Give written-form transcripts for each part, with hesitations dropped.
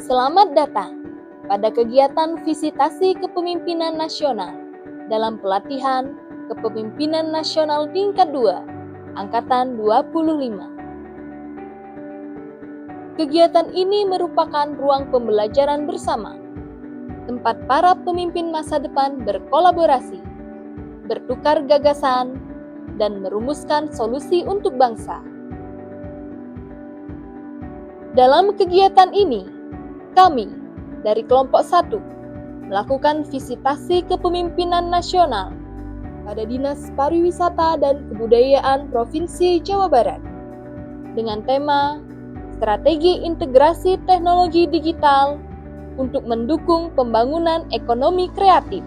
Selamat datang pada kegiatan visitasi kepemimpinan nasional dalam pelatihan Kepemimpinan Nasional tingkat 2, Angkatan 25. Kegiatan ini merupakan ruang pembelajaran bersama, tempat para pemimpin masa depan berkolaborasi, bertukar gagasan, dan merumuskan solusi untuk bangsa. Dalam kegiatan ini, kami dari kelompok 1 melakukan visitasi kepemimpinan nasional pada Dinas Pariwisata dan Kebudayaan Provinsi Jawa Barat dengan tema Strategi Integrasi Teknologi Digital untuk mendukung pembangunan ekonomi kreatif.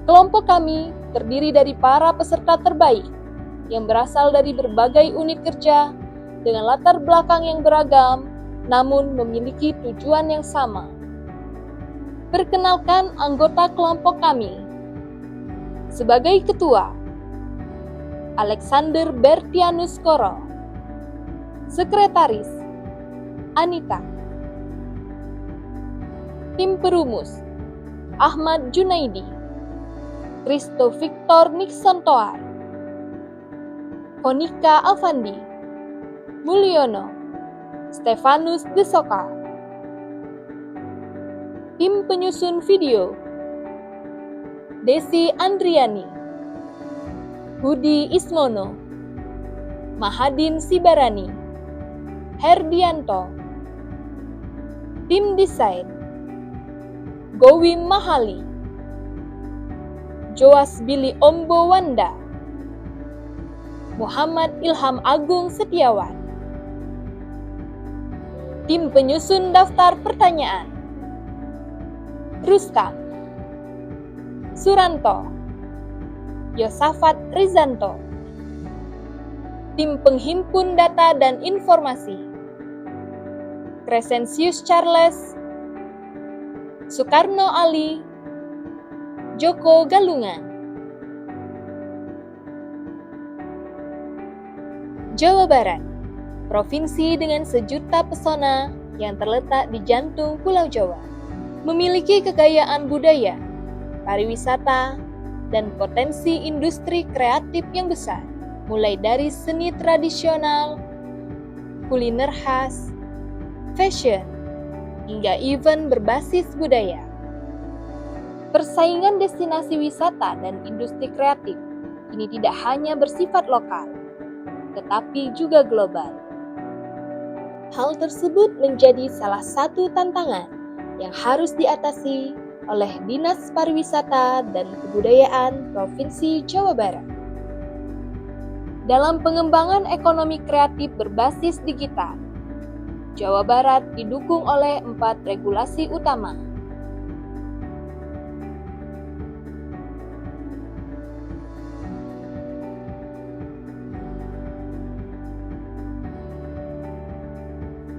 Kelompok kami terdiri dari para peserta terbaik yang berasal dari berbagai unit kerja dengan latar belakang yang beragam, namun memiliki tujuan yang sama. Perkenalkan anggota kelompok kami. Sebagai ketua, Alexander Bertianus Koro. Sekretaris, Anita. Tim perumus, Ahmad Junaidi, Kristo Victor Nixon Toar, Konika Avandi, Mulyono, Stefanus Desoka. Tim penyusun video, Desi Andriani, Budi Ismono, Mahadin Sibarani, Herdianto. Tim desain, Gowim Mahali, Joas Billy Ombo Wanda, Muhammad Ilham Agung Setiawan. Tim penyusun daftar pertanyaan, Rustam, Suranto, Yosafat Rizanto. Tim penghimpun data dan informasi, Crescentius Charles, Soekarno Ali, Joko Galungan. Jawa Barat, provinsi dengan sejuta pesona yang terletak di jantung Pulau Jawa, memiliki kekayaan budaya, pariwisata, dan potensi industri kreatif yang besar, mulai dari seni tradisional, kuliner khas, fashion, hingga event berbasis budaya. Persaingan destinasi wisata dan industri kreatif kini tidak hanya bersifat lokal, tetapi juga global. Hal tersebut menjadi salah satu tantangan yang harus diatasi oleh Dinas Pariwisata dan Kebudayaan Provinsi Jawa Barat. Dalam pengembangan ekonomi kreatif berbasis digital, Jawa Barat didukung oleh 4 regulasi utama.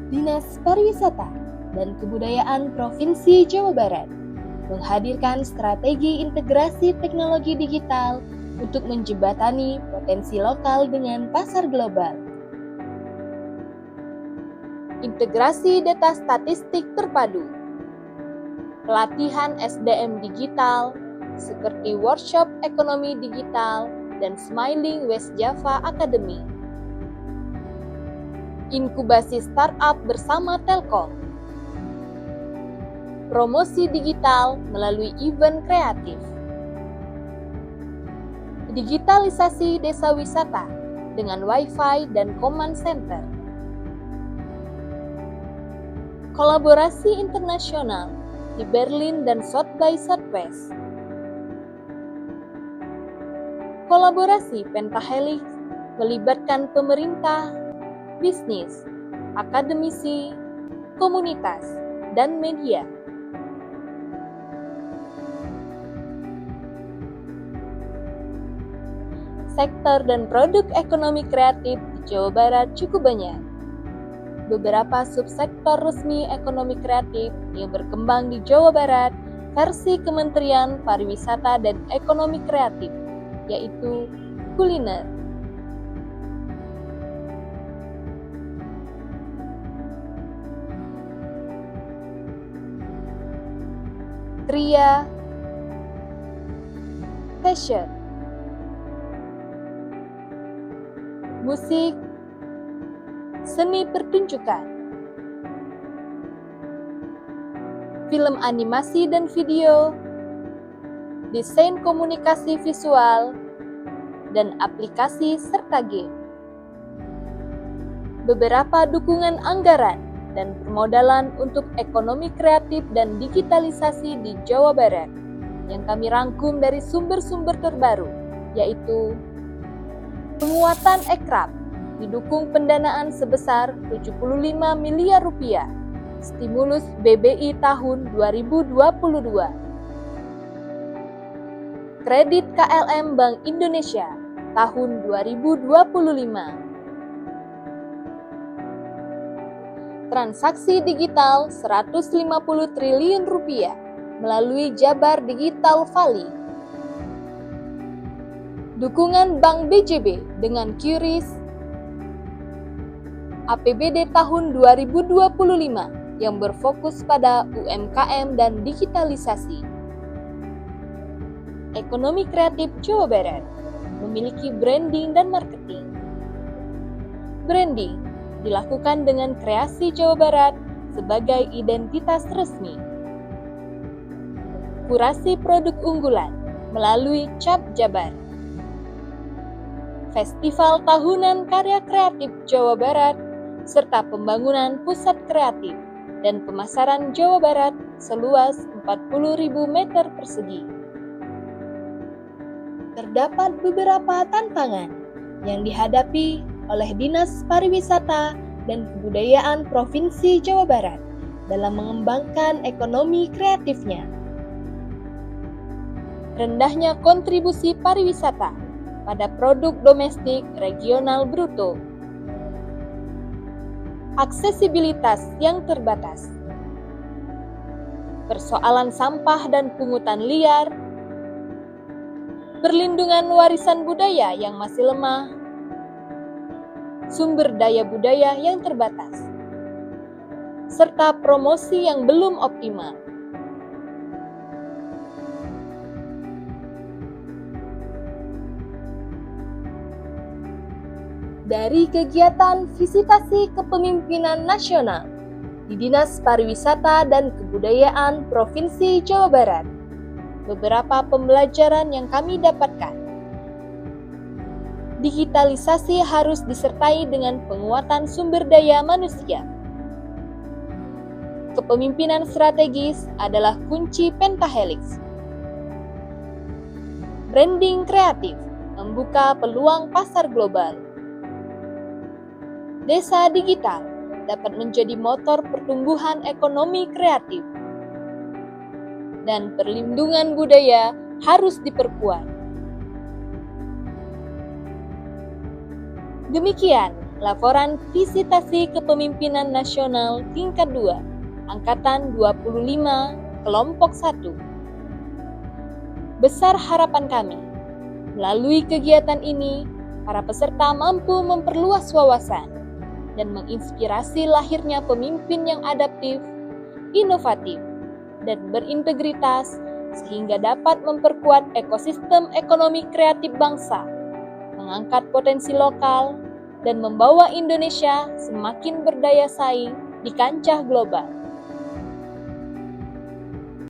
Dinas Pariwisata dan Kebudayaan Provinsi Jawa Barat menghadirkan strategi integrasi teknologi digital untuk menjembatani potensi lokal dengan pasar global. Integrasi data statistik terpadu, pelatihan SDM digital seperti workshop ekonomi digital dan Smiling West Java Academy. Inkubasi startup bersama Telkom. Promosi digital melalui event kreatif. Digitalisasi desa wisata dengan Wi-Fi dan command center. Kolaborasi internasional di Berlin dan South by Southwest. Kolaborasi Pentahelix melibatkan pemerintah, bisnis, akademisi, komunitas, dan media. Sektor dan produk ekonomi kreatif di Jawa Barat cukup banyak. Beberapa subsektor resmi ekonomi kreatif yang berkembang di Jawa Barat versi Kementerian Pariwisata dan Ekonomi Kreatif, yaitu kuliner, kria, fashion, musik, seni pertunjukan, film animasi dan video, desain komunikasi visual, dan aplikasi serta game. Beberapa dukungan anggaran dan permodalan untuk ekonomi kreatif dan digitalisasi di Jawa Barat yang kami rangkum dari sumber-sumber terbaru, yaitu penguatan Ekrab didukung pendanaan sebesar 75 miliar rupiah, stimulus BBI tahun 2022. Kredit KLM Bank Indonesia tahun 2025. Transaksi digital 150 triliun rupiah melalui Jabar Digital Valley. Dukungan Bank BJB dengan QRIS. APBD tahun 2025 yang berfokus pada UMKM dan digitalisasi. Ekonomi kreatif Jawa Barat memiliki branding dan marketing. Branding dilakukan dengan kreasi Jawa Barat sebagai identitas resmi. Kurasi produk unggulan melalui Cap Jabar. Festival tahunan karya kreatif Jawa Barat serta pembangunan pusat kreatif dan pemasaran Jawa Barat seluas 40.000 meter persegi. Terdapat beberapa tantangan yang dihadapi oleh Dinas Pariwisata dan Kebudayaan Provinsi Jawa Barat dalam mengembangkan ekonomi kreatifnya. Rendahnya kontribusi pariwisata pada produk domestik regional bruto. Aksesibilitas yang terbatas. Persoalan sampah dan pungutan liar. Perlindungan warisan budaya yang masih lemah. Sumber daya budaya yang terbatas, serta promosi yang belum optimal. Dari kegiatan visitasi kepemimpinan nasional di Dinas Pariwisata dan Kebudayaan Provinsi Jawa Barat, beberapa pembelajaran yang kami dapatkan. Digitalisasi harus disertai dengan penguatan sumber daya manusia. Kepemimpinan strategis adalah kunci pentahelix. Branding kreatif membuka peluang pasar global. Desa digital dapat menjadi motor pertumbuhan ekonomi kreatif. Dan perlindungan budaya harus diperkuat. Demikian laporan visitasi kepemimpinan nasional tingkat 2, angkatan 25, kelompok 1. Besar harapan kami, melalui kegiatan ini, para peserta mampu memperluas wawasan dan menginspirasi lahirnya pemimpin yang adaptif, inovatif, dan berintegritas sehingga dapat memperkuat ekosistem ekonomi kreatif bangsa, mengangkat potensi lokal, dan membawa Indonesia semakin berdaya saing di kancah global.